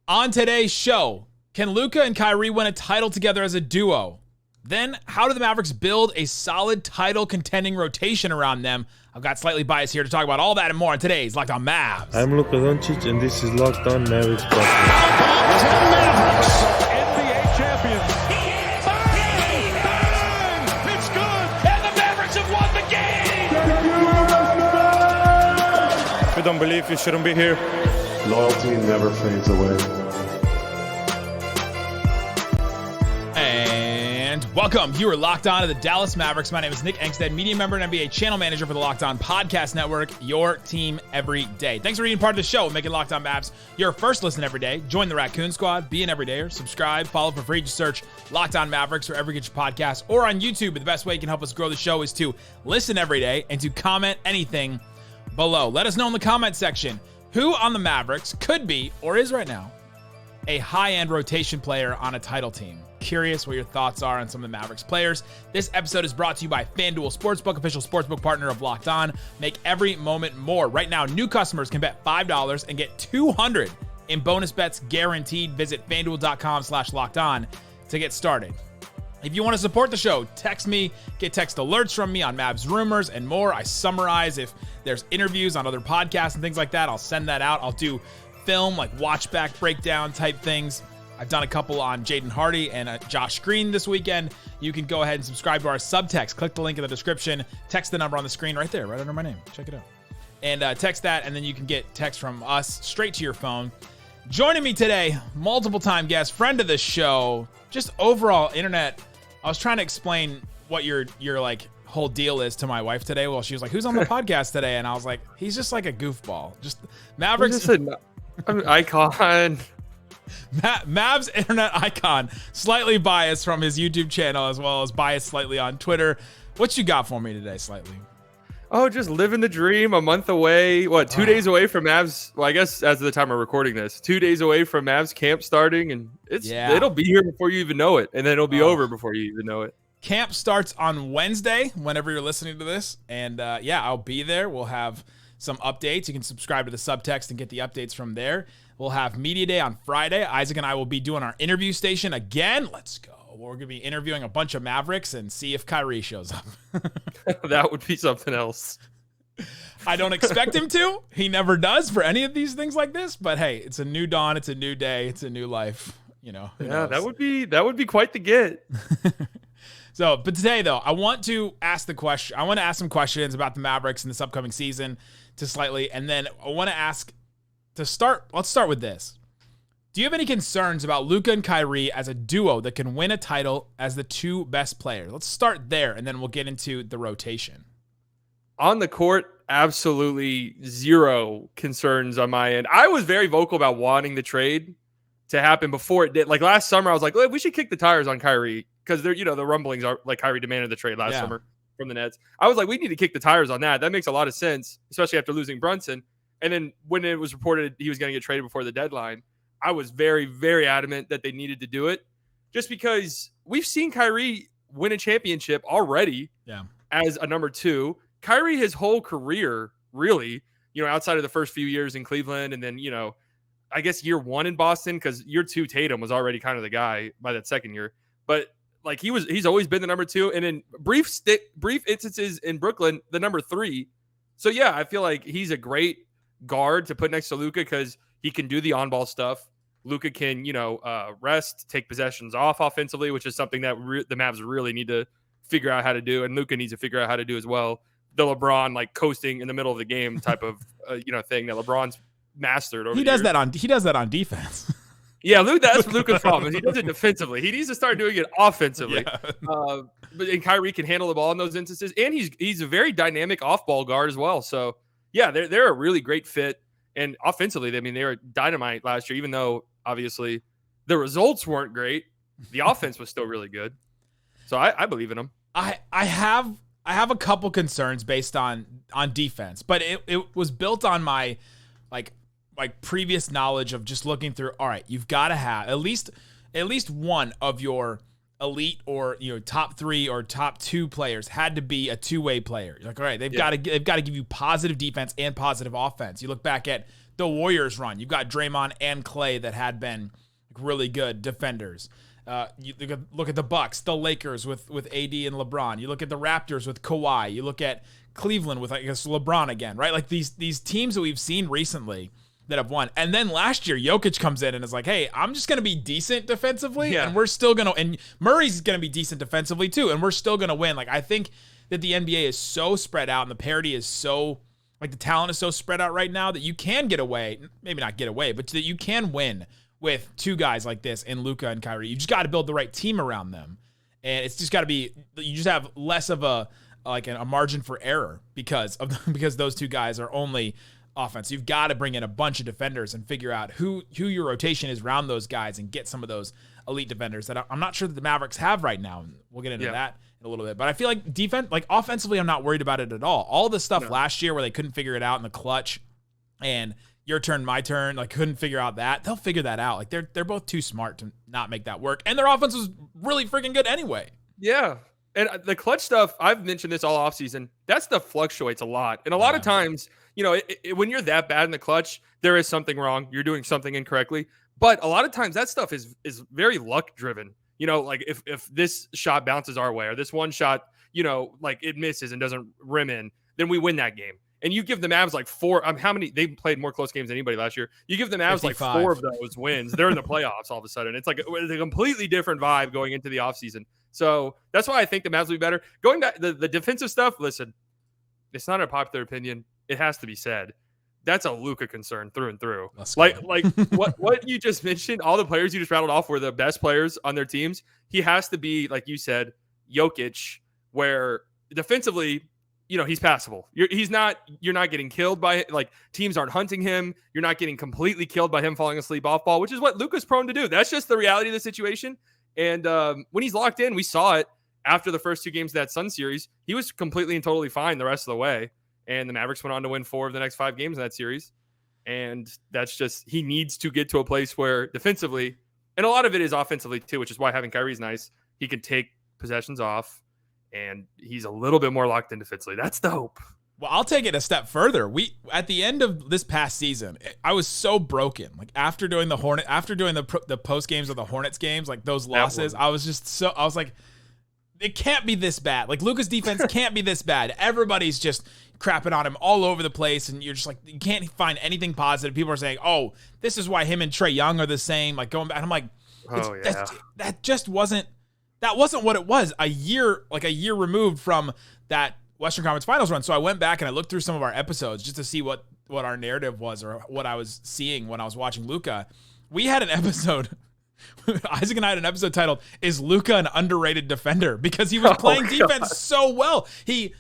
On today's show, can Luka and Kyrie win a title together as a duo? Then, how do the Mavericks build a solid title contending rotation around them? I've got Slightly Biased here to talk about all that and more on today's Locked On Mavs. I'm Luka Doncic, and this is Locked On Mavericks. Mavericks, NBA champions. Bang! Bang! It's good, and the Mavericks have won the game. If you don't believe, you shouldn't be here. Loyalty never fades away. And welcome. You are locked on to the Dallas Mavericks. My name is Nick Angstadt, media member and NBA channel manager for the Locked On Podcast Network, your team every day. Thanks for being part of the show, making Locked On Mavs your first listen every day. Join the Raccoon Squad, be an everydayer, subscribe, follow for free. Just search Locked On Mavericks wherever you get your podcast or on YouTube. But the best way you can help us grow the show is to listen every day and to comment anything below. Let us know in the comment section who on the Mavericks could be, or is right now, a high-end rotation player on a title team. Curious what your thoughts are on some of the Mavericks players. This episode is brought to you by FanDuel Sportsbook, official sportsbook partner of Locked On. Make every moment more. Right now, new customers can bet $5 and get $200 in bonus bets guaranteed. Visit FanDuel.com/LockedOn to get started. If you want to support the show, text me, get text alerts from me on Mavs rumors and more. I summarize if there's interviews on other podcasts and things like that. I'll send that out. I'll do film, like watch back breakdown type things. I've done a couple on Jaden Hardy and Josh Green this weekend. You can go ahead and subscribe to our subtext. Click the link in the description. Text the number on the screen right there, right under my name. Check it out. And text that, and then you can get text from us straight to your phone. Joining me today, multiple-time guest, friend of the show, just overall internet. I was trying to explain what your like whole deal is to my wife today. Well, she was like, "Who's on the podcast today?" And I was like, "He's just like a goofball. Just Mavericks." I'm an icon. Mavs internet icon, slightly biased from his YouTube channel as well as biased slightly on Twitter. What you got for me today, Slightly? Oh, just living the dream. A month away. What, 2 days away from Mavs? Well, I guess as of the time of recording this, 2 days away from Mavs camp starting, and it'll be here before you even know it, and then it'll be over before you even know it. Camp starts on Wednesday, whenever you're listening to this, and I'll be there. We'll have some updates. You can subscribe to the subtext and get the updates from there. We'll have Media Day on Friday. Isaac and I will be doing our interview station again. Let's go. We're going to be interviewing a bunch of Mavericks and see if Kyrie shows up. That would be something else. I don't expect him to. He never does for any of these things like this. But hey, it's a new dawn. It's a new day. It's a new life. You know. Yeah, that would be quite the get. So, but today though, I want to ask some questions about the Mavericks in this upcoming season to Slightly, and then I want to ask to start. Let's start with this. Do you have any concerns about Luka and Kyrie as a duo that can win a title as the two best players? Let's start there, and then we'll get into the rotation. On the court, absolutely zero concerns on my end. I was very vocal about wanting the trade to happen before it did. Like last summer, I was like, we should kick the tires on Kyrie because they're, the rumblings are like Kyrie demanded the trade last summer from the Nets. I was like, we need to kick the tires on that. That makes a lot of sense, especially after losing Brunson. And then when it was reported he was going to get traded before the deadline, I was very, very adamant that they needed to do it just because we've seen Kyrie win a championship already as a number two. Kyrie, his whole career, really, outside of the first few years in Cleveland and then, I guess year one in Boston, because year two Tatum was already kind of the guy by that second year. But like he's always been the number two. And in brief instances in Brooklyn, the number three. So, yeah, I feel like he's a great guard to put next to Luka because he can do the on-ball stuff. Luka can, rest, take possessions off offensively, which is something that the Mavs really need to figure out how to do, and Luka needs to figure out how to do as well. The LeBron coasting in the middle of the game type of thing that LeBron's mastered over. He does that on defense. Yeah, that's Luka's problem. He does it defensively. He needs to start doing it offensively. Yeah. But Kyrie can handle the ball in those instances, and he's a very dynamic off-ball guard as well. So yeah, they're a really great fit. And offensively, they were dynamite last year, even though obviously the results weren't great. The offense was still really good. So I believe in them. I have a couple concerns based on defense, but it was built on my like previous knowledge of just looking through. All right, you've got to have at least one of your elite or top 3 or top 2 players had to be a two-way player. You're like, all right, they've got to give you positive defense and positive offense. You look back at the Warriors run. You've got Draymond and Clay that had been really good defenders. You look at the Bucks, the Lakers with AD and LeBron. You look at the Raptors with Kawhi. You look at Cleveland with, I guess, LeBron again, right? Like these teams that we've seen recently that have won. And then last year, Jokic comes in and is like, hey, I'm just going to be decent defensively, and we're still going to – and Murray's going to be decent defensively too, and we're still going to win. Like, I think that the NBA is so spread out and the parity is so – like the talent is so spread out right now that you can get away – maybe not get away, but that you can win with two guys like this in Luka and Kyrie. You just got to build the right team around them. And it's just got to be – you just have less of a margin for error because those two guys are only – offense. You've got to bring in a bunch of defenders and figure out who your rotation is around those guys and get some of those elite defenders that I'm not sure that the Mavericks have right now. We'll get into that in a little bit. But I feel like offensively, I'm not worried about it at all. All the stuff last year where they couldn't figure it out in the clutch and your turn, my turn, like couldn't figure out that. They'll figure that out. Like they're both too smart to not make that work. And their offense was really freaking good anyway. Yeah. And the clutch stuff, I've mentioned this all offseason, that stuff fluctuates a lot. And a lot of times, when you're that bad in the clutch, there is something wrong. You're doing something incorrectly. But a lot of times that stuff is very luck driven. Like if this shot bounces our way or this one shot, like it misses and doesn't rim in, then we win that game. And you give the Mavs like 4. How many? They played more close games than anybody last year. You give the Mavs 55. Like 4 of those wins. They're in the playoffs all of a sudden. It's like a completely different vibe going into the offseason. So that's why I think the Mavs will be better. Going back, the defensive stuff, listen, it's not a popular opinion. It has to be said. That's a Luka concern through and through. Like what you just mentioned, all the players you just rattled off were the best players on their teams. He has to be, like you said, Jokic, where defensively, he's passable. You're not getting killed by, like, teams aren't hunting him. You're not getting completely killed by him falling asleep off ball, which is what Luka's prone to do. That's just the reality of the situation. And when he's locked in, we saw it after the first 2 games of that Sun series. He was completely and totally fine the rest of the way. And the Mavericks went on to win 4 of the next 5 games in that series. And that's just, he needs to get to a place where defensively, and a lot of it is offensively too, which is why having Kyrie's nice. He can take possessions off, and he's a little bit more locked in defensively. That's the hope. Well, I'll take it a step further. At the end of this past season, I was so broken. Like after doing the post games of the Hornets games, like those losses, I was like, it can't be this bad. Like Luka's defense can't be this bad. Everybody's just crapping on him all over the place, and you're just like, you can't find anything positive. People are saying, "Oh, this is why him and Trae Young are the same." Like going back, and I'm like, that just wasn't. That wasn't what it was a year removed from that Western Conference Finals run. So I went back and I looked through some of our episodes just to see what our narrative was or what I was seeing when I was watching Luka. We had an episode. Isaac and I had an episode titled "Is Luka an underrated defender?" because he was playing defense so well. He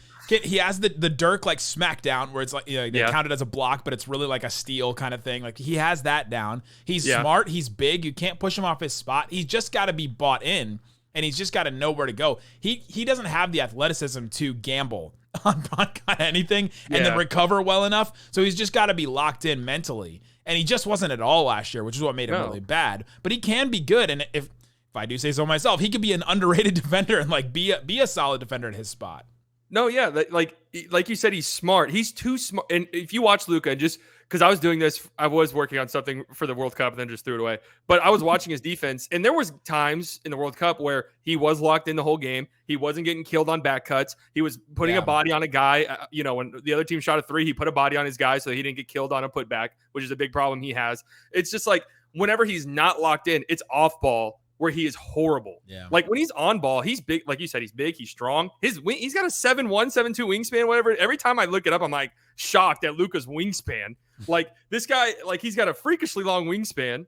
has the Dirk like smack down where it's like they count it as a block, but it's really like a steal kind of thing. Like he has that down. He's smart. He's big. You can't push him off his spot. He's just got to be bought in. And he's just got to know where to go. He doesn't have the athleticism to gamble on kind of anything and then recover well enough. So he's just got to be locked in mentally. And he just wasn't at all last year, which is what made him really bad. But he can be good. And if I do say so myself, he could be an underrated defender and like be a solid defender at his spot. No, yeah, like you said, he's smart. He's too smart. And if you watch Luka, and just because I was doing this, I was working on something for the World Cup and then just threw it away. But I was watching his defense, and there was times in the World Cup where he was locked in the whole game. He wasn't getting killed on back cuts. He was putting a body on a guy. When the other team shot a 3, he put a body on his guy so he didn't get killed on a putback, which is a big problem he has. It's just like whenever he's not locked in, it's off ball where he is horrible. Yeah. Like when he's on ball, he's big. Like you said, he's big, he's strong. He's got a 7'1", 7'2" wingspan, whatever. Every time I look it up, I'm like shocked at Luka's wingspan. Like this guy, like he's got a freakishly long wingspan.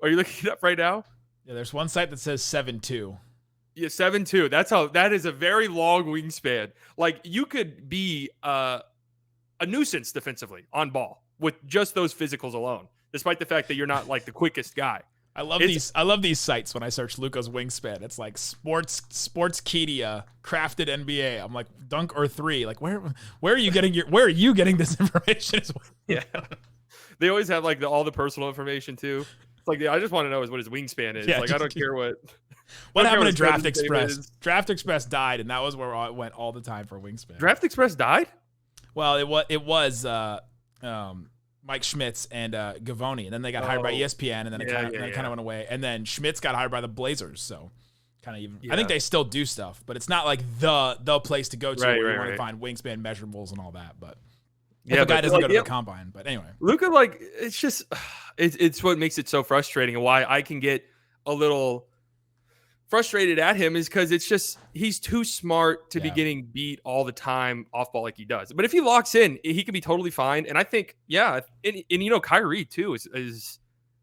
Are you looking it up right now? Yeah, there's one site that says 7'2". Yeah, 7'2". That is a very long wingspan. Like you could be a nuisance defensively on ball with just those physicals alone, despite the fact that you're not like the quickest guy. I love these sites when I search Luka's wingspan. It's like Sportskeeda, crafted NBA. I'm like dunk or 3. Like where are you getting this information? Yeah, they always have like all the personal information too. It's like I just want to know what his wingspan is. Yeah, like I don't care what. What happened to as good Draft as David Express? is. Draft Express died, and that was where I went all the time for Wingspan. Draft Express died? Well, it was Mike Schmitz and Gavoni, and then they got hired by ESPN, and then it kind of went away. And then Schmitz got hired by the Blazers, so kind of even. I think they still do stuff, but it's not like the place to go to where you want to find Wingspan measurables and all that. But if a guy doesn't go to the combine, but anyway, Luka, like it's just it's what makes it so frustrating, and why I can get a little frustrated at him is because it's just he's too smart to be getting beat all the time off ball like he does. But if he locks in, he can be totally fine. And I think, and Kyrie too is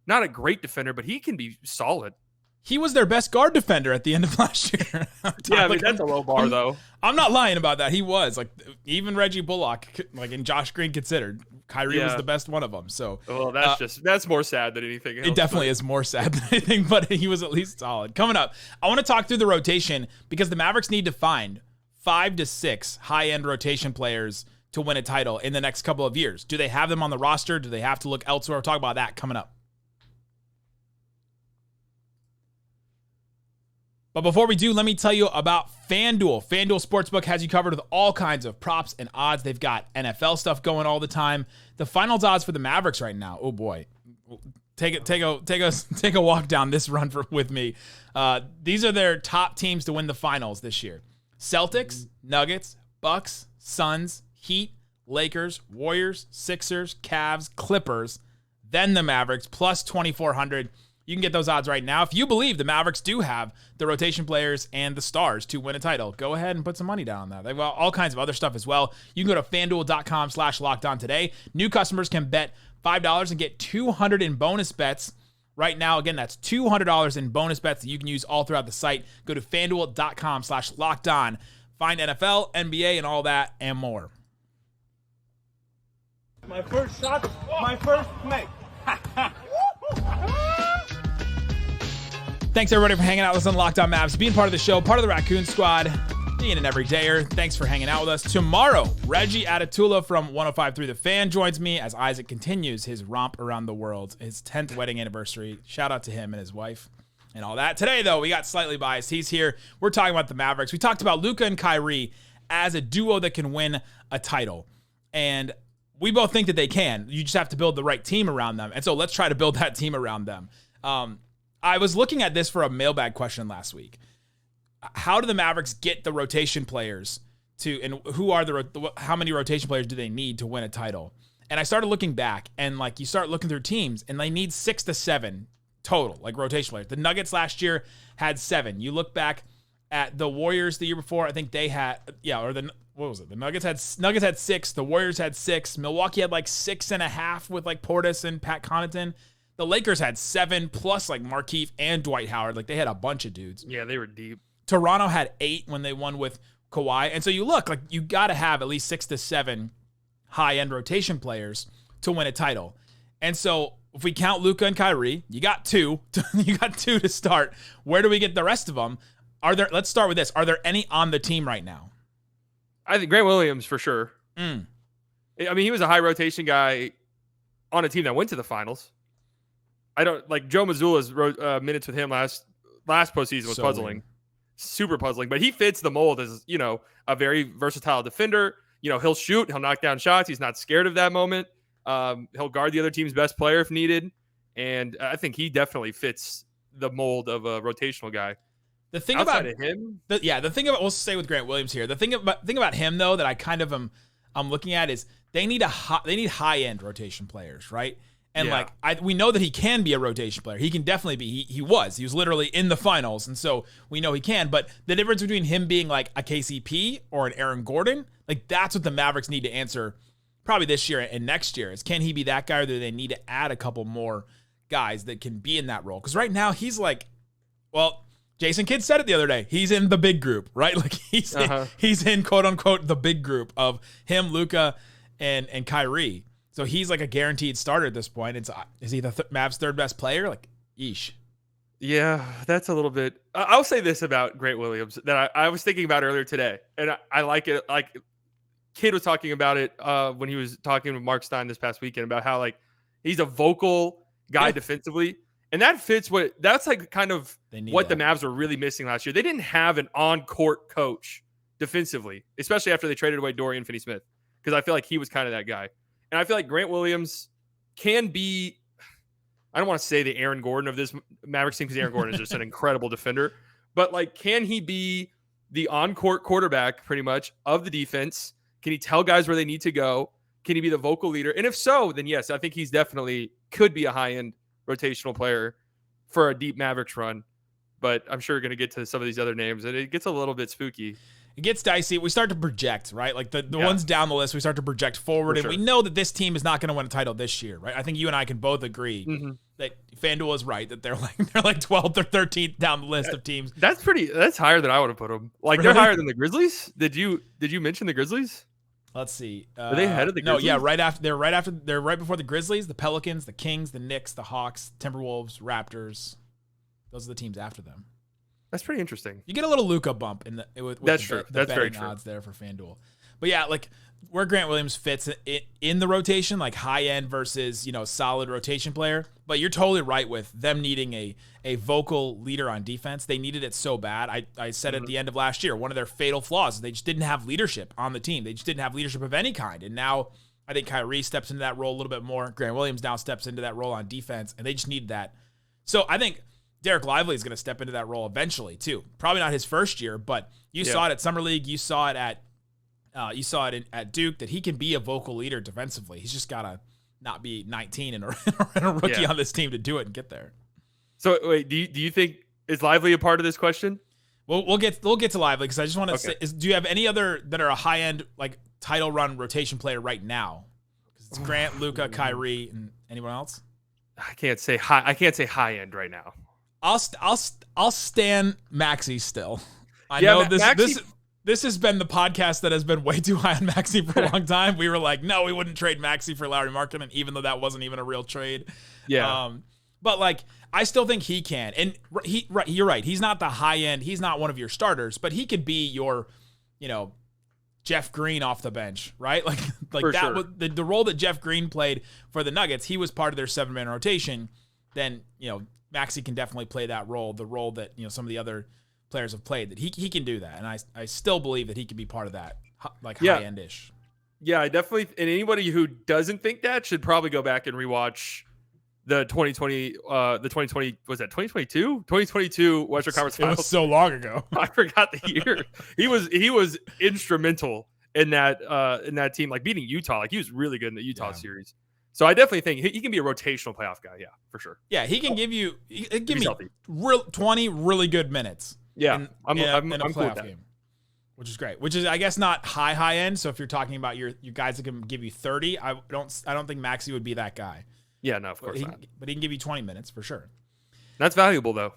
not a great defender, but he can be solid. He was their best guard defender at the end of last year. That's a low bar though. I'm not lying about that. He was like even Reggie Bullock, like and Josh Green considered Kyrie was the best one of them. So that's more sad than anything else. It definitely is more sad than anything, but he was at least solid. Coming up, I want to talk through the rotation because the Mavericks need to find 5 to 6 high-end rotation players to win a title in the next couple of years. Do they have them on the roster? Do they have to look elsewhere? We'll talk about that coming up. But before we do, let me tell you about FanDuel. FanDuel Sportsbook has you covered with all kinds of props and odds. They've got NFL stuff going all the time. The finals odds for the Mavericks right now. Oh boy, take a walk down this run with me. These are their top teams to win the finals this year: Celtics, Nuggets, Bucks, Suns, Heat, Lakers, Warriors, Sixers, Cavs, Clippers, then the Mavericks plus 2,400. You can get those odds right now. If you believe the Mavericks do have the rotation players and the stars to win a title, go ahead and put some money down on that. They've got all kinds of other stuff as well. You can go to FanDuel.com/LockedOn today. New customers can bet $5 and get $200 in bonus bets. Right now, again, that's $200 in bonus bets that you can use all throughout the site. Go to FanDuel.com/LockedOn. Find NFL, NBA, and all that and more. My first shot, my first make. Thanks, everybody, for hanging out with us on Locked On Mavs, being part of the show, part of the Raccoon Squad, being an everydayer. Thanks for hanging out with us. Tomorrow, Reggie Atatula from 105.3 The Fan joins me as Isaac continues his romp around the world, his 10th wedding anniversary. Shout out to him and his wife and all that. Today, though, we got Slightly Biased. He's here. We're talking about the Mavericks. We talked about Luka and Kyrie as a duo that can win a title. And we both think that they can. You just have to build the right team around them. And so let's try to build that team around them. I was looking at this for a mailbag question last week. How do the Mavericks get the rotation players to, and who are how many rotation players do they need to win a title? And I started looking back, and like you start looking through teams, and they need 6 to 7 total, like rotation players. The Nuggets last year had 7. You look back at the Warriors the year before, I think they had, what was it? The Nuggets had 6. The Warriors had 6. Milwaukee had like 6.5 with like Portis and Pat Connaughton. The Lakers had 7 plus like Markieff and Dwight Howard. Like they had a bunch of dudes. Yeah, they were deep. Toronto had 8 when they won with Kawhi. And so you look like you got to have at least 6 to 7 high-end rotation players to win a title. And so if we count Luka and Kyrie, you got 2. You got 2 to start. Where do we get the rest of them? Let's start with this. Are there any on the team right now? I think Grant Williams for sure. I mean, he was a high rotation guy on a team that went to the finals. I don't like Joe Mazzulla's minutes with him last postseason was so puzzling, weird. Super puzzling. But he fits the mold as a very versatile defender. He'll shoot, he'll knock down shots. He's not scared of that moment. He'll guard the other team's best player if needed, and I think he definitely fits the mold of a rotational guy. The thing Outside about of him, the thing about we'll stay with Grant Williams here. The thing about him though that I kind of I'm looking at is they need high end rotation players, right? And we know that he can be a rotation player. He can definitely be. He was literally in the finals, and so we know he can. But the difference between him being like a KCP or an Aaron Gordon, like that's what the Mavericks need to answer probably this year and next year is can he be that guy, or do they need to add a couple more guys that can be in that role? Because right now he's like, well, Jason Kidd said it the other day. He's in the big group, right? Like he's in quote unquote the big group of him, Luka, and Kyrie. So he's like a guaranteed starter at this point. Is he the Mavs' third best player? Like, yeesh. Yeah, that's a little bit. I'll say this about Grant Williams that I was thinking about earlier today, and I like it. Like, Kidd was talking about it when he was talking with Mark Stein this past weekend about how like he's a vocal guy defensively, And that fits that's like kind of what the Mavs were really missing last year. They didn't have an on-court coach defensively, especially after they traded away Dorian Finney-Smith, because I feel like he was kind of that guy. And I feel like Grant Williams can be, I don't want to say the Aaron Gordon of this Mavericks team, because Aaron Gordon is just an incredible defender, but like, can he be the on-court quarterback pretty much of the defense? Can he tell guys where they need to go? Can he be the vocal leader? And if so, then yes, I think he's definitely could be a high-end rotational player for a deep Mavericks run. But I'm sure we're going to get to some of these other names, and it gets a little bit spooky. It gets dicey. We start to project, right? Like the ones down the list, we start to project forward, and we know that this team is not going to win a title this year, right? I think you and I can both agree that FanDuel is right, that they're like 12th or 13th down the list of teams. That's higher than I would have put them. Like, really? They're higher than the Grizzlies. Did you mention the Grizzlies? Let's see. Are they ahead of the Grizzlies? No, yeah, they're right before the Grizzlies, the Pelicans, the Kings, the Knicks, the Hawks, Timberwolves, Raptors. Those are the teams after them. That's pretty interesting. You get a little Luka bump with that's the, true. The that's very betting true. odds there for FanDuel. But yeah, like where Grant Williams fits in the rotation, like high end versus, solid rotation player. But you're totally right with them needing a vocal leader on defense. They needed it so bad. I said at the end of last year, one of their fatal flaws is they just didn't have leadership on the team. They just didn't have leadership of any kind. And now I think Kyrie steps into that role a little bit more. Grant Williams now steps into that role on defense, and they just need that. So I think Dereck Lively is going to step into that role eventually too. Probably not his first year, but you saw it at Summer League. You saw it at Duke, that he can be a vocal leader defensively. He's just got to not be 19 and a rookie on this team to do it and get there. So wait, do you think is Lively a part of this question? Well, we'll get to Lively, because I just want to say, do you have any other that are a high end like title run rotation player right now? Because it's Grant, Luka, Kyrie, and anyone else. I can't say high end right now. I'll stand Maxey still. I know this has been the podcast that has been way too high on Maxey for a long time. We were like, no, we wouldn't trade Maxey for Lauri Markkanen, even though that wasn't even a real trade. Yeah. But like, I still think he can. And you're right. He's not the high end. He's not one of your starters, but he could be your, Jeff Green off the bench, right? Like for that sure. was the role that Jeff Green played for the Nuggets. He was part of their 7-man rotation. Then, Maxey can definitely play that role, the role that, some of the other players have played, that he can do that. And I still believe that he can be part of that, like high-end-ish. Yeah, I definitely, and anybody who doesn't think that should probably go back and rewatch the 2020, was that 2022? 2022 Western Conference Finals. It was so long ago. I forgot the year. He was instrumental in that team, like beating Utah. Like he was really good in the Utah series. So I definitely think he can be a rotational playoff guy. Yeah, for sure. Yeah, he can give me 20 really good minutes. Yeah, I'm in a cool with playoff that. game, which is great. Which is, I guess, not high end. So if you're talking about your guys that can give you 30, I don't think Maxey would be that guy. Yeah, no, of course not. But he can give you 20 minutes for sure. That's valuable though.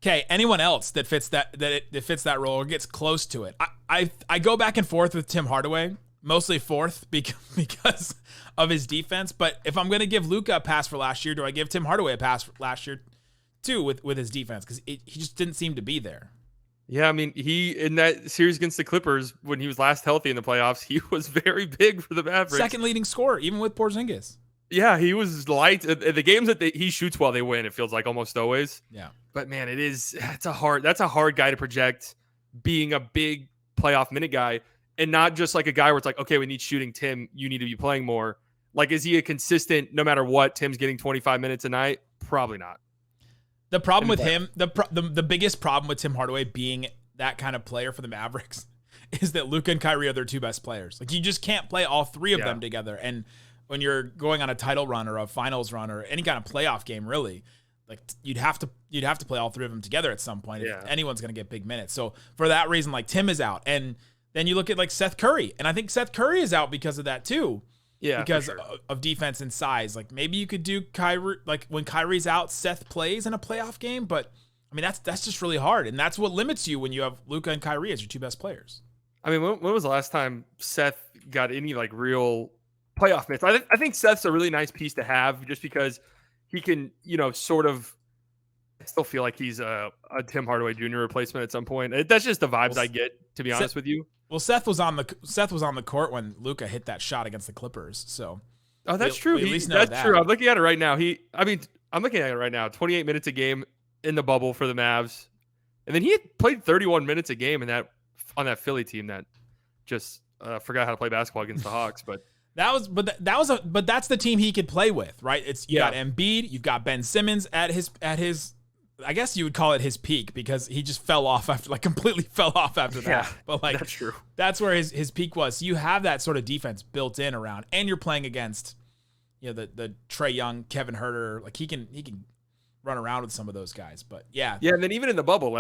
Okay, anyone else that fits that fits that role or gets close to it? I go back and forth with Tim Hardaway. Mostly fourth because of his defense. But if I'm going to give Luka a pass for last year, do I give Tim Hardaway a pass for last year too with his defense? Because he just didn't seem to be there. Yeah, I mean, he in that series against the Clippers when he was last healthy in the playoffs, he was very big for the Mavericks. Second leading scorer, even with Porzingis. Yeah, he was light. The games that he shoots while they win, it feels like almost always. Yeah. But man, that's a hard guy to project, being a big playoff minute guy. And not just like a guy where it's like, okay, we need shooting. Tim, you need to be playing more. Like, is he a consistent, no matter what, Tim's getting 25 minutes a night? Probably not. The problem with him, the biggest problem with Tim Hardaway being that kind of player for the Mavericks is that Luka and Kyrie are their two best players. Like, you just can't play all three of them together. And when you're going on a title run or a finals run or any kind of playoff game, really, like you'd have to play all three of them together at some point if anyone's going to get big minutes. So for that reason, like Tim is out. And then you look at like Seth Curry, and I think Seth Curry is out because of that too. Yeah, because of defense and size. Like maybe you could do Kyrie, like when Kyrie's out, Seth plays in a playoff game, but I mean that's just really hard, and that's what limits you when you have Luka and Kyrie as your two best players. I mean, when was the last time Seth got any like real playoff minutes? I think Seth's a really nice piece to have, just because he can, sort of. I still feel like he's a Tim Hardaway Jr. replacement at some point. That's just the vibes I get, to be honest with you. Well, Seth was on the court when Luka hit that shot against the Clippers. So, that's true. That's true. I'm looking at it right now. I'm looking at it right now. 28 minutes a game in the bubble for the Mavs. And then he had played 31 minutes a game on that Philly team that just forgot how to play basketball against the Hawks. But that's the team he could play with, right? You got Embiid, you've got Ben Simmons at his I guess you would call it his peak, because he just fell off completely fell off after that. Yeah, but that's true. That's where his peak was. So you have that sort of defense built in around, and you're playing against, the Trae Young, Kevin Huerter. Like he can run around with some of those guys. But yeah. And then even in the bubble,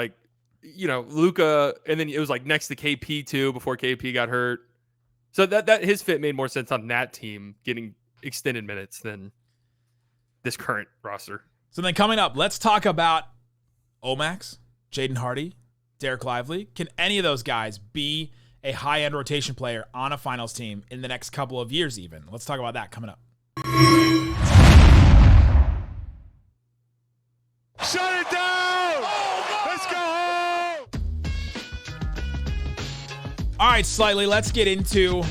Luka, and then it was next to KP too before KP got hurt. So that his fit made more sense on that team getting extended minutes than this current roster. So then coming up, let's talk about Omax, Jaden Hardy, Dereck Lively. Can any of those guys be a high-end rotation player on a finals team in the next couple of years even? Let's talk about that coming up. Shut it down! Let's go home! All right, Slightly, let's get into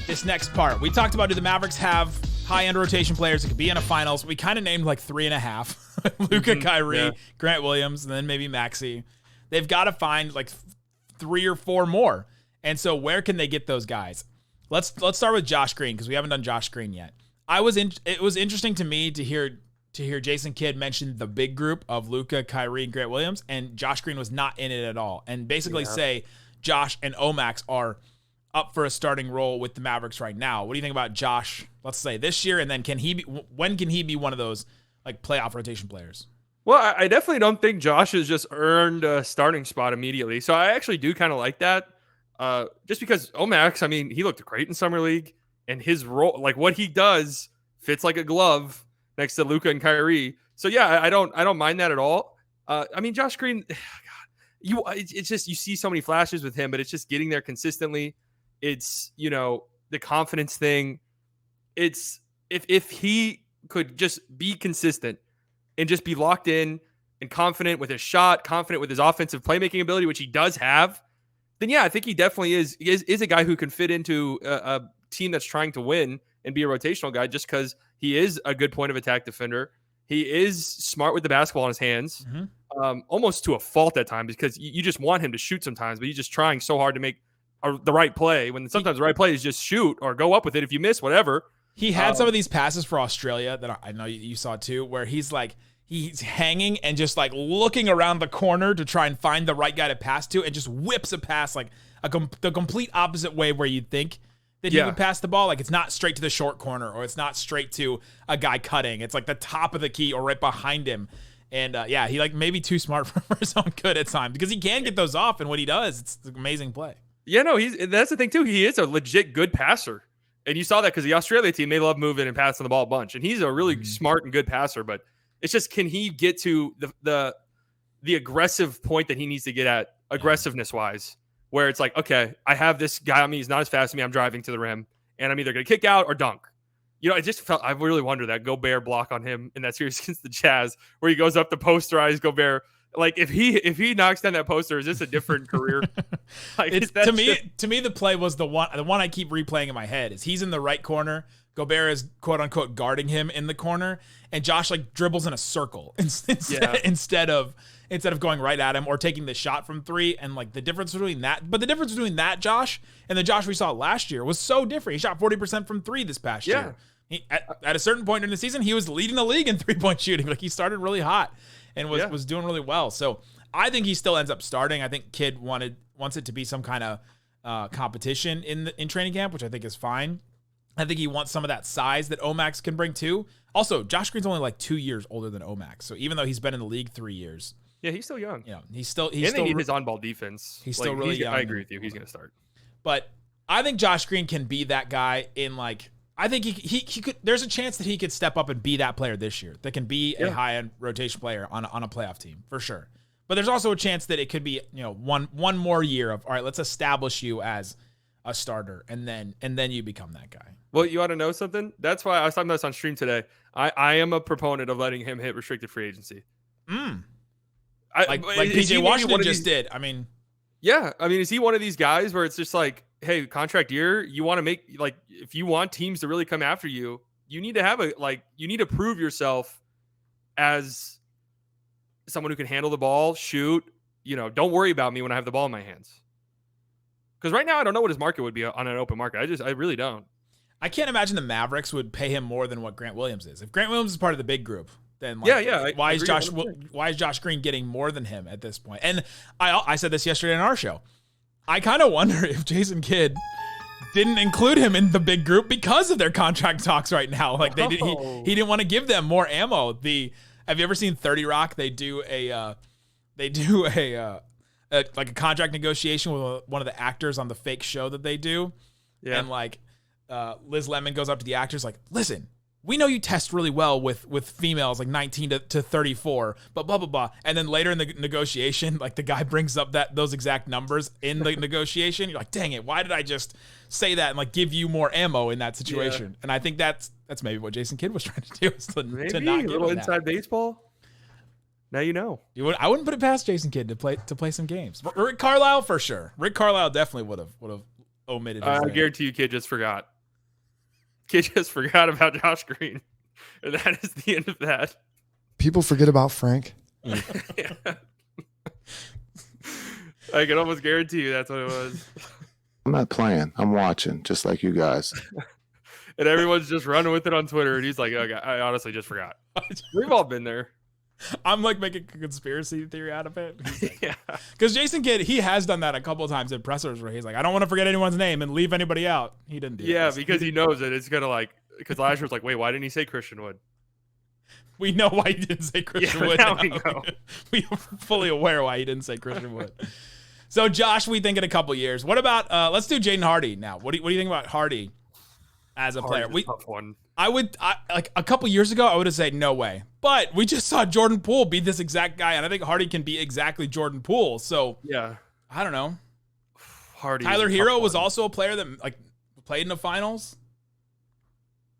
this next part. We talked about, do the Mavericks have high-end rotation players that could be in a finals? We kind of named 3.5. Luka, Kyrie, Grant Williams, and then maybe Maxey. They've got to find 3 or 4 more. And so where can they get those guys? Let's start with Josh Green, because we haven't done Josh Green yet. It was interesting to me to hear Jason Kidd mention the big group of Luka, Kyrie, and Grant Williams, and Josh Green was not in it at all. And basically say Josh and Omax are up for a starting role with the Mavericks right now. What do you think about Josh, let's say this year, and then when can he be one of those playoff rotation players? Well, I definitely don't think Josh has just earned a starting spot immediately. So I actually do kind of like that. Just because Omax, he looked great in Summer League, and his role, what he does, fits like a glove next to Luka and Kyrie. So yeah, I don't mind that at all. Josh Green, it's just, you see so many flashes with him, but it's just getting there consistently. It's, the confidence thing. It's if he could just be consistent and just be locked in and confident with his shot, confident with his offensive playmaking ability, which he does have, then yeah, I think he definitely is a guy who can fit into a team that's trying to win and be a rotational guy, just because he is a good point of attack defender. He is smart with the basketball in his hands, almost to a fault at times, because you just want him to shoot sometimes, but he's just trying so hard to make the right play, when sometimes the right play is just shoot or go up with it. If you miss, whatever. He had some of these passes for Australia that I know you saw too, where he's hanging and just looking around the corner to try and find the right guy to pass to, and just whips a pass the complete opposite way where you'd think that he would pass the ball. It's not straight to the short corner, or it's not straight to a guy cutting. It's the top of the key or right behind him. And he maybe too smart for his own good at times, because he can get those off, and when he does, it's an amazing play. Yeah, no, that's the thing too. He is a legit good passer. And you saw that because the Australia team, they love moving and passing the ball a bunch. And he's a really smart and good passer, but it's just, can he get to the aggressive point that he needs to get at, aggressiveness wise, where it's okay, I have this guy on me, he's not as fast as me, I'm driving to the rim, and I'm either going to kick out or dunk. It just felt, I really wonder that Gobert block on him in that series against the Jazz, where he goes up to posterize Gobert. If he knocks down that poster, is this a different career? To me, the play was the one I keep replaying in my head is he's in the right corner. Gobert is quote unquote guarding him in the corner, and Josh dribbles in a circle instead of going right at him or taking the shot from 3. And the difference between that Josh and the Josh we saw last year was so different. He shot 40% from 3 this past year. At a certain point in the season, he was leading the league in 3-point shooting. He started really hot and was doing really well. So I think he still ends up starting. I think Kidd wants it to be some kind of competition in training camp, which I think is fine. I think he wants some of that size that Omax can bring too. Also, Josh Green's only 2 years older than Omax. So even though he's been in the league 3 years. Yeah, he's still young. He's still they need his on-ball defense. He's still really young. I agree with you. He's going to start. But I think Josh Green can be that guy in I think he could. There's a chance that he could step up and be that player this year that can be a high-end rotation player on a playoff team for sure. But there's also a chance that it could be one more year of, all right, let's establish you as a starter, and then you become that guy. Well, you want to know something? That's why I was talking about this on stream today. I am a proponent of letting him hit restricted free agency. Like PJ Washington just did. Yeah. Is he one of these guys where it's just hey, contract year, you want to make, if you want teams to really come after you, you need to have you need to prove yourself as someone who can handle the ball, shoot, don't worry about me when I have the ball in my hands. Because right now I don't know what his market would be on an open market. I really don't. I can't imagine the Mavericks would pay him more than what Grant Williams is. If Grant Williams is part of the big group, then why is Josh Green getting more than him at this point? And I said this yesterday on our show. I kind of wonder if Jason Kidd didn't include him in the big group because of their contract talks right now. Like he didn't want to give them more ammo. Have you ever seen 30 Rock? They do a contract negotiation with one of the actors on the fake show that they do. Yeah. And Liz Lemon goes up to the actors like, listen, we know you test really well with females like 19 to 34, but blah, blah, blah. And then later in the negotiation, like the guy brings up those exact numbers in the negotiation. You're like, dang it, why did I just say that and like give you more ammo in that situation? Yeah. And I think that's maybe what Jason Kidd was trying to do, is to not give a little inside baseball. Now you know. I wouldn't put it past Jason Kidd to play some games. Rick Carlisle for sure. Rick Carlisle definitely would have omitted his name. Guarantee you Kidd just forgot. Kid just forgot about Josh Green. And that is the end of that. People forget about Frank. Yeah. I can almost guarantee you that's what it was. I'm not playing. I'm watching, just like you guys. And everyone's just running with it on Twitter. And he's like, okay, I honestly just forgot. We've all been there. I'm like making a conspiracy theory out of it. Like, yeah. Because Jason Kidd, he has done that a couple of times in pressers where he's like, I don't want to forget anyone's name and leave anybody out. He didn't do it. Yeah, because he knows that it's going to because last year was like, wait, why didn't he say Christian Wood? We know why he didn't say Christian Wood. Now we know. We are fully aware why he didn't say Christian Wood. So Josh, we think in a couple years. What about, let's do Jaden Hardy now. What do you think about Hardy as a player? A tough one. Like a couple years ago, I would have said no way. But we just saw Jordan Poole be this exact guy, and I think Hardy can be exactly Jordan Poole. So yeah, I don't know. Hardy. Tyler Hero was also a player that played in the finals.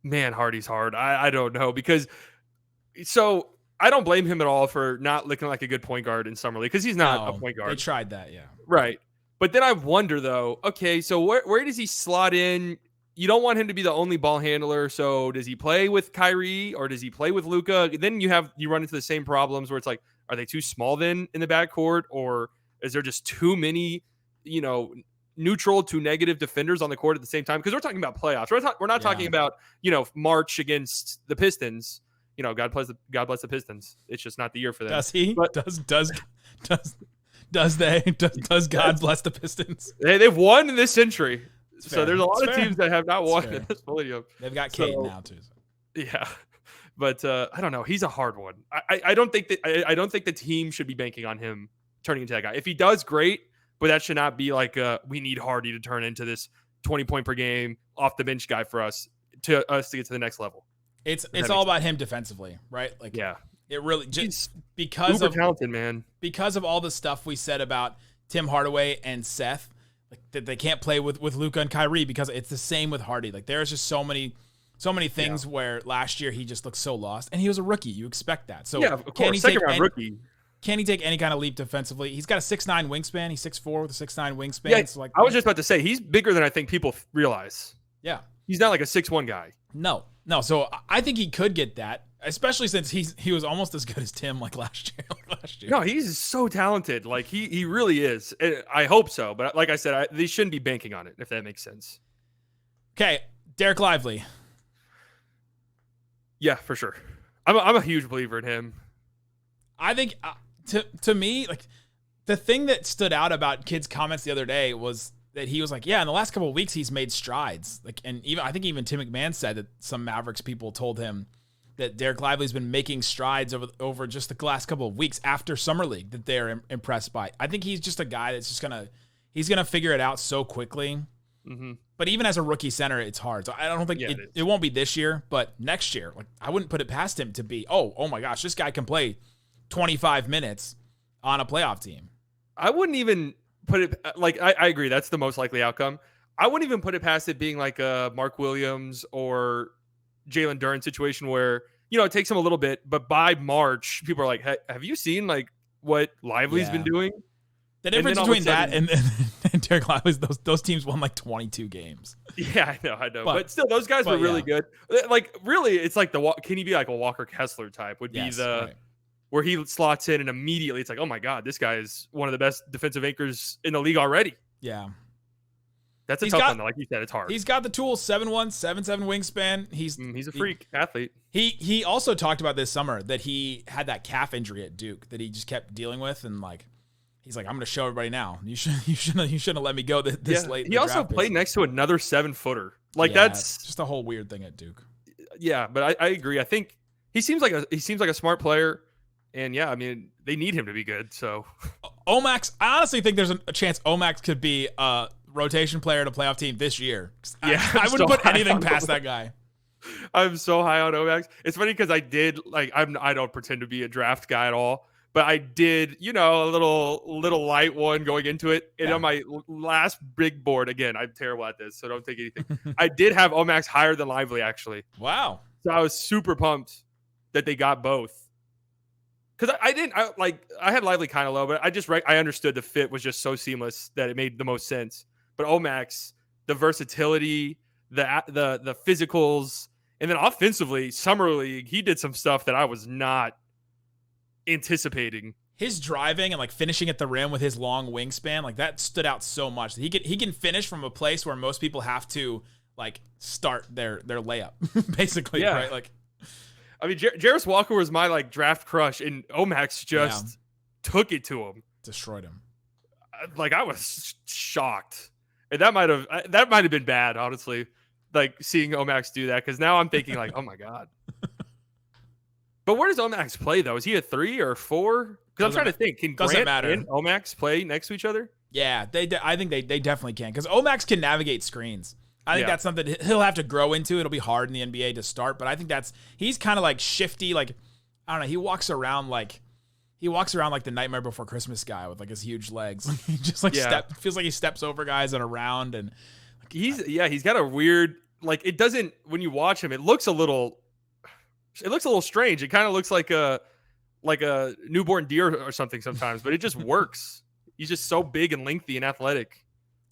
Man, Hardy's hard. I don't know because I don't blame him at all for not looking like a good point guard in summer league because he's not a point guard. They tried that, yeah. Right. But then I wonder though. Okay, so where does he slot in? You don't want him to be the only ball handler. So does he play with Kyrie or does he play with Luka? Then you run into the same problems where it's like, are they too small then in the backcourt, or is there just too many, neutral to negative defenders on the court at the same time? Because we're talking about playoffs. We're not talking about March against the Pistons. God bless the Pistons. It's just not the year for them. Does he? But does God bless the Pistons? They've won in this century. It's so there's a lot of teams that have not won in this podium. They've got Kate now too. Yeah, but I don't know. He's a hard one. I don't think the team should be banking on him turning into that guy. If he does, great, but that should not be like we need Hardy to turn into this 20-point per game off the bench guy for us to get to the next level. It's all about him defensively, right? Like yeah, it really just because uber talented, man. Because of all the stuff we said about Tim Hardaway and Seth. Like that they can't play with Luka and Kyrie because it's the same with Hardy. Like there's just so many things where last year he just looked so lost, and he was a rookie. You expect that. So yeah, of course, second-round rookie. Can he take any kind of leap defensively? He's got a 6'9" wingspan. He's 6'4" with a 6'9" wingspan. Yeah, so I was just about to say he's bigger than I think people realize. Yeah, he's not like a 6'1" guy. No. So I think he could get that, especially since he was almost as good as Tim last year. No, he's so talented. Like he really is. I hope so, but like I said, they shouldn't be banking on it if that makes sense. Okay, Dereck Lively. Yeah, for sure. I'm a huge believer in him. I think to me, like the thing that stood out about Kidd's comments the other day was that he was like, yeah, in the last couple of weeks he's made strides. Like, and I think even Tim McMahon said that some Mavericks people told him that Dereck Lively's been making strides over just the last couple of weeks after Summer League that they're impressed by. I think he's just a guy that's just he's gonna figure it out so quickly. Mm-hmm. But even as a rookie center, it's hard. So I don't think it won't be this year, but next year, like I wouldn't put it past him to be, oh my gosh, this guy can play 25 minutes on a playoff team. I wouldn't even put it like I agree. That's the most likely outcome. I wouldn't even put it past it being like a Mark Williams or Jalen Duren situation where, it takes him a little bit, but by March, people are like, hey, have you seen like what Lively's been doing? The difference between that and Dereck Lively is those teams won like 22 games. Yeah, I know. But still, those guys were really good. Like, really, it's like can he be like a Walker Kessler type? Would be where he slots in and immediately it's like, oh my God, this guy is one of the best defensive anchors in the league already. Yeah. That's a tough one, though. Like you said, it's hard. He's got the tools, 7'1", 7'7" wingspan. He's a freak athlete. He also talked about this summer that he had that calf injury at Duke that he just kept dealing with, and like he's like, I'm going to show everybody now. You shouldn't have let me go this late. He also played next to another 7-footer. Like that's just a whole weird thing at Duke. Yeah, but I agree. I think he seems like a smart player, and yeah, I mean they need him to be good. So Omax, I honestly think there's a chance Omax could be a rotation player to playoff team this year. Yeah, I wouldn't put anything past that guy. I'm so high on Omax. It's funny because I don't pretend to be a draft guy at all. But I did, a little light one going into it. And on my last big board, again, I'm terrible at this, so don't take anything. I did have Omax higher than Lively, actually. Wow. So I was super pumped that they got both. Because I had Lively kind of low, but I understood the fit was just so seamless that it made the most sense. But Omax, the versatility, the physicals, and then offensively, Summer League, he did some stuff that I was not anticipating. His driving and like finishing at the rim with his long wingspan, like that stood out so much. He can finish from a place where most people have to like start their layup, basically. Yeah. Right. Like, I mean, Jarris Walker was my like draft crush, and Omax just took it to him, destroyed him. Like I was shocked, and that might have been bad, honestly. Like seeing Omax do that, because now I'm thinking like, oh my God. But where does Omax play, though? Is he a 3 or 4? Because I'm trying to think. Can Grant and Omax play next to each other? Yeah, I think they definitely can. Because Omax can navigate screens. I think that's something he'll have to grow into. It'll be hard in the NBA to start. But I think he's kind of like shifty. Like, I don't know. He walks around like the Nightmare Before Christmas guy with like his huge legs. He just like feels like he steps over guys and around. And like, he's got a weird, like, it doesn't, when you watch him, it looks a little strange. It kind of looks like a newborn deer or something sometimes, but it just works. He's just so big and lengthy and athletic.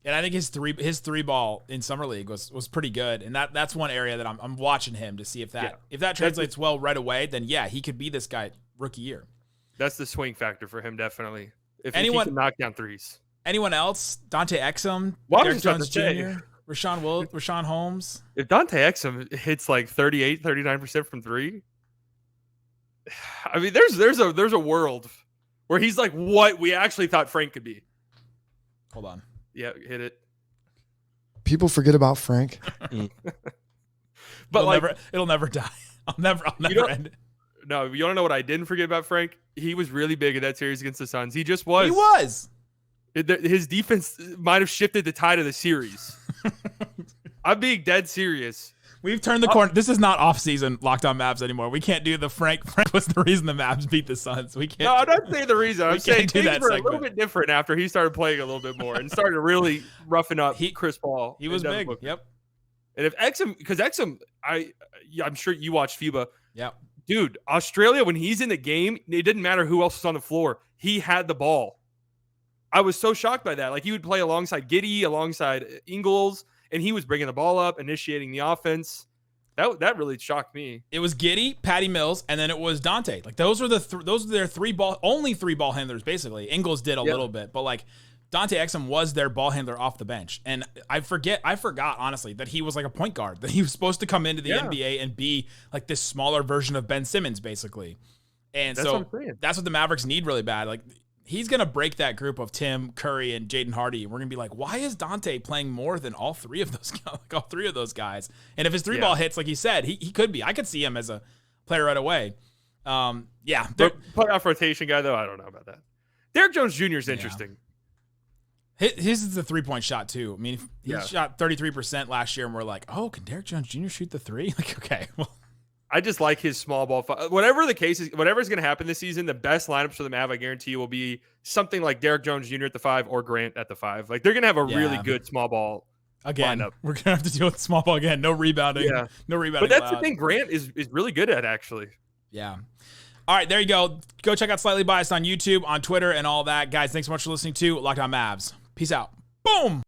And I think his three ball in Summer League was pretty good. And that's one area that I'm watching him to see if that translates well right away, then he could be this guy rookie year. That's the swing factor for him, definitely. If he can knock down threes. Anyone else? Dante Exum, Dereck Jones Jr., Rashawn Holmes. If Dante Exum hits like 38, 39% from three, I mean, there's a world where he's like what we actually thought Frank could be. Hold on. Yeah, hit it. People forget about Frank. But it'll never die. I'll never end it. No, you want to know what I didn't forget about Frank? He was really big in that series against the Suns. He just was. He was. His defense might have shifted the tide of the series. I'm being dead serious. We've turned the corner. This is not off-season Locked On Mavs anymore. We can't do the Frank. Frank was the reason the Mavs beat the Suns. We can't. No, I'm not saying the reason. I'm saying things were a little bit different after he started playing a little bit more and started really roughing up Chris Paul. He was big. Yep. And if Exum, I'm sure you watched FIBA. Yeah. Dude, Australia, when he's in the game, it didn't matter who else was on the floor. He had the ball. I was so shocked by that. Like, he would play alongside Giddey, alongside Ingles, and he was bringing the ball up, initiating the offense. That really shocked me. It was Giddey, Patty Mills, and then it was Dante. Like, those were their only three ball handlers, basically. Ingles did a little bit, but like Dante Exum was their ball handler off the bench. And I forgot, honestly, that he was like a point guard, that he was supposed to come into the NBA and be like this smaller version of Ben Simmons, basically. And that's what the Mavericks need really bad. Like, he's going to break that group of Tim, Curry, and Jaden Hardy. We're going to be like, why is Dante playing more than all three of those guys? And if his three ball hits, like he said, he could be. I could see him as a player right away. But playoff rotation guy, though, I don't know about that. Dereck Jones Jr. is interesting. His is the three-point shot, too. I mean, he shot 33% last year, and we're like, oh, can Dereck Jones Jr. shoot the three? Like, okay, well. I just like his small ball. Whatever the case is, whatever's going to happen this season, the best lineups for the Mavs, I guarantee you, will be something like Dereck Jones Jr. at the 5 or Grant at the 5. Like, they're going to have a really good small ball lineup. We're going to have to deal with small ball again. No rebounding. Yeah. No rebounding. But that's the thing Grant is really good at, actually. Yeah. All right, there you go. Go check out Slightly Biased on YouTube, on Twitter, and all that. Guys, thanks so much for listening to Locked On Mavs. Peace out. Boom.